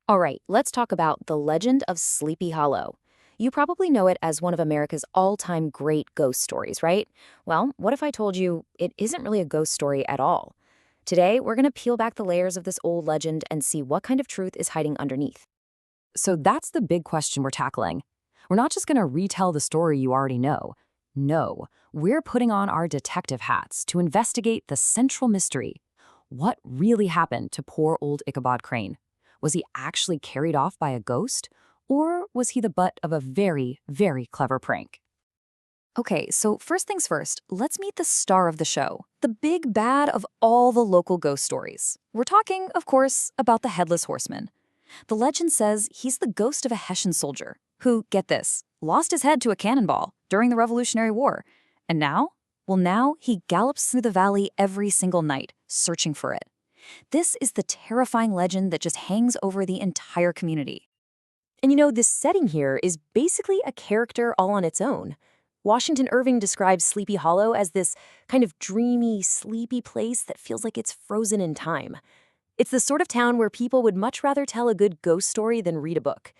All right, let's talk about the legend of Sleepy Hollow. You probably know it as one of America's all-time great ghost stories, right? Well, what if I told you it isn't really a ghost story at all? Today, we're going to peel back the layers of this old legend and see what kind of truth is hiding underneath. So that's the big question we're tackling. We're not just going to retell the story you already know. No, we're putting on our detective hats to investigate the central mystery. What really happened to poor old Ichabod Crane? Was he actually carried off by a ghost? Or was he the butt of a very, very clever prank? Okay, so first things first, let's meet the star of the show, the big bad of all the local ghost stories. We're talking, of course, about the Headless Horseman. The legend says he's the ghost of a Hessian soldier who, get this, lost his head to a cannonball during the Revolutionary War. And now? Well, now he gallops through the valley every single night, searching for it. This is the terrifying legend that just hangs over the entire community. And this setting here is basically a character all on its own. Washington Irving describes Sleepy Hollow as this kind of dreamy, sleepy place that feels like it's frozen in time. It's the sort of town where people would much rather tell a good ghost story than read a book.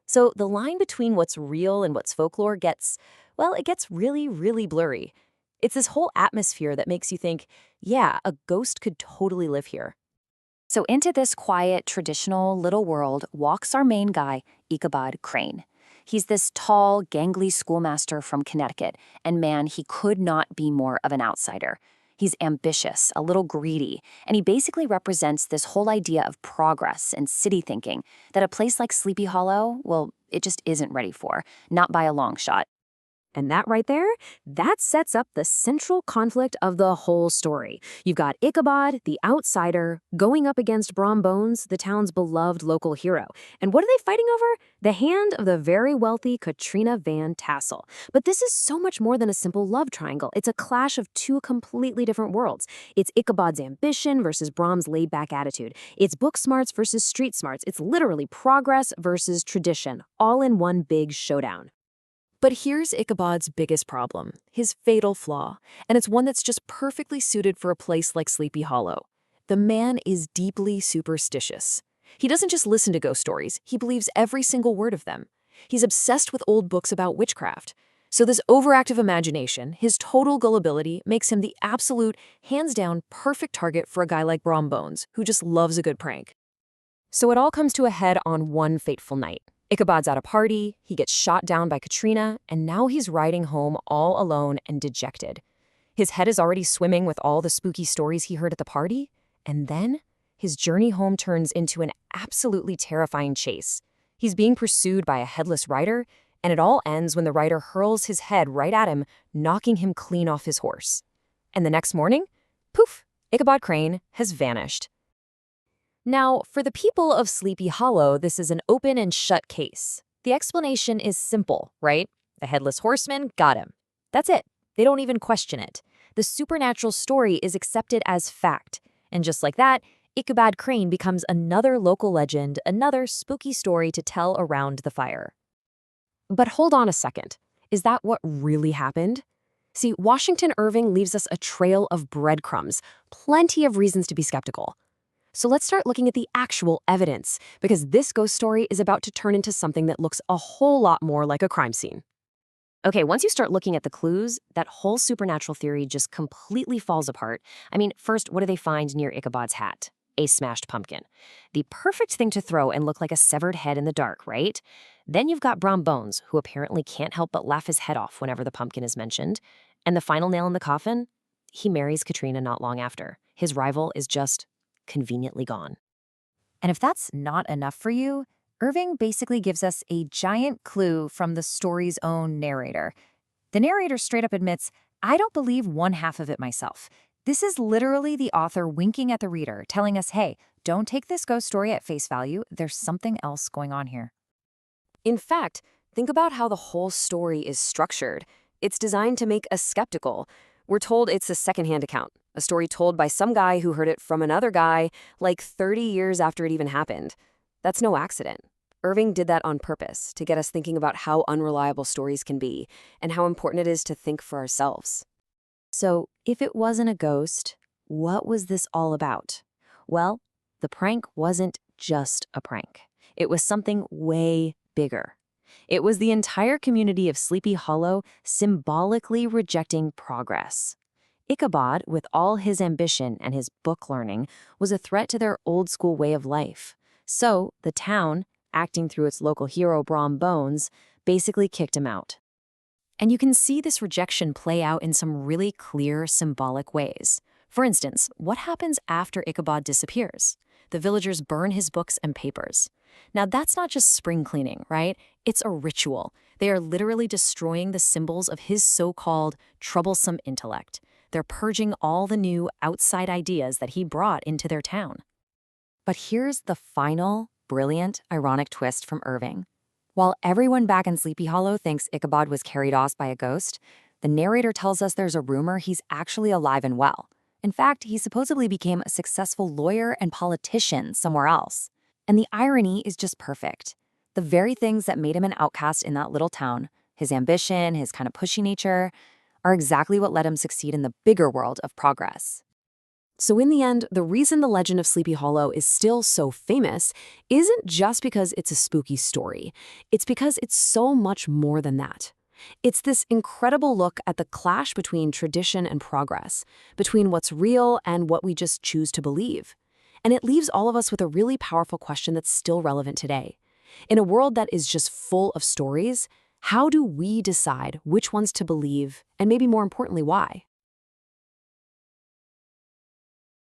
So the line between what's real and what's folklore gets, well, it gets really, really blurry. It's this whole atmosphere that makes you think, yeah, a ghost could totally live here. So into this quiet, traditional little world walks our main guy, Ichabod Crane. He's this tall, gangly schoolmaster from Connecticut, and man, he could not be more of an outsider. He's ambitious, a little greedy, and he basically represents this whole idea of progress and city thinking that a place like Sleepy Hollow, well, it just isn't ready for, not by a long shot. And that right there, that sets up the central conflict of the whole story. You've got Ichabod, the outsider, going up against Brom Bones, the town's beloved local hero. And what are they fighting over? The hand of the very wealthy Katrina Van Tassel. But this is so much more than a simple love triangle. It's a clash of two completely different worlds. It's Ichabod's ambition versus Brom's laid-back attitude. It's book smarts versus street smarts. It's literally progress versus tradition, all in one big showdown. But here's Ichabod's biggest problem, his fatal flaw, and it's one that's just perfectly suited for a place like Sleepy Hollow. The man is deeply superstitious. He doesn't just listen to ghost stories, he believes every single word of them. He's obsessed with old books about witchcraft. So this overactive imagination, his total gullibility, makes him the absolute, hands-down, perfect target for a guy like Brom Bones, who just loves a good prank. So it all comes to a head on one fateful night. Ichabod's at a party, he gets shot down by Katrina, and now he's riding home all alone and dejected. His head is already swimming with all the spooky stories he heard at the party, and then his journey home turns into an absolutely terrifying chase. He's being pursued by a headless rider, and it all ends when the rider hurls his head right at him, knocking him clean off his horse. And the next morning, poof, Ichabod Crane has vanished. Now, for the people of Sleepy Hollow, this is an open and shut case. The explanation is simple, right? The Headless Horseman got him. That's it. They don't even question it. The supernatural story is accepted as fact. And just like that, Ichabod Crane becomes another local legend, another spooky story to tell around the fire. But hold on a second. Is that what really happened? See, Washington Irving leaves us a trail of breadcrumbs, plenty of reasons to be skeptical. So let's start looking at the actual evidence, because this ghost story is about to turn into something that looks a whole lot more like a crime scene. Okay, once you start looking at the clues, that whole supernatural theory just completely falls apart. I mean, first, what do they find near Ichabod's hat? A smashed pumpkin. The perfect thing to throw and look like a severed head in the dark, right? Then you've got Brom Bones, who apparently can't help but laugh his head off whenever the pumpkin is mentioned. And the final nail in the coffin? He marries Katrina not long after. His rival is just conveniently gone. And if that's not enough for you, Irving basically gives us a giant clue from the story's own narrator. The narrator straight up admits, I don't believe one half of it myself. This is literally the author winking at the reader, telling us, hey, don't take this ghost story at face value. There's something else going on here. In fact, think about how the whole story is structured. It's designed to make us skeptical. We're told it's a secondhand account, a story told by some guy who heard it from another guy like 30 years after it even happened. That's no accident. Irving did that on purpose to get us thinking about how unreliable stories can be and how important it is to think for ourselves. So, if it wasn't a ghost, what was this all about? Well, the prank wasn't just a prank. It was something way bigger. It was the entire community of Sleepy Hollow symbolically rejecting progress. Ichabod, with all his ambition and his book learning, was a threat to their old-school way of life. So, the town, acting through its local hero Brom Bones, basically kicked him out. And you can see this rejection play out in some really clear, symbolic ways. For instance, what happens after Ichabod disappears? The villagers burn his books and papers. Now, that's not just spring cleaning, right? It's a ritual. They are literally destroying the symbols of his so-called troublesome intellect. They're purging all the new, outside ideas that he brought into their town. But here's the final, brilliant, ironic twist from Irving. While everyone back in Sleepy Hollow thinks Ichabod was carried off by a ghost, the narrator tells us there's a rumor he's actually alive and well. In fact, he supposedly became a successful lawyer and politician somewhere else. And the irony is just perfect. The very things that made him an outcast in that little town, his ambition, his kind of pushy nature, are exactly what let him succeed in the bigger world of progress. So in the end, the reason the legend of Sleepy Hollow is still so famous isn't just because it's a spooky story. It's because it's so much more than that. It's this incredible look at the clash between tradition and progress, between what's real and what we just choose to believe. And it leaves all of us with a really powerful question that's still relevant today. In a world that is just full of stories, how do we decide which ones to believe, and maybe more importantly, why?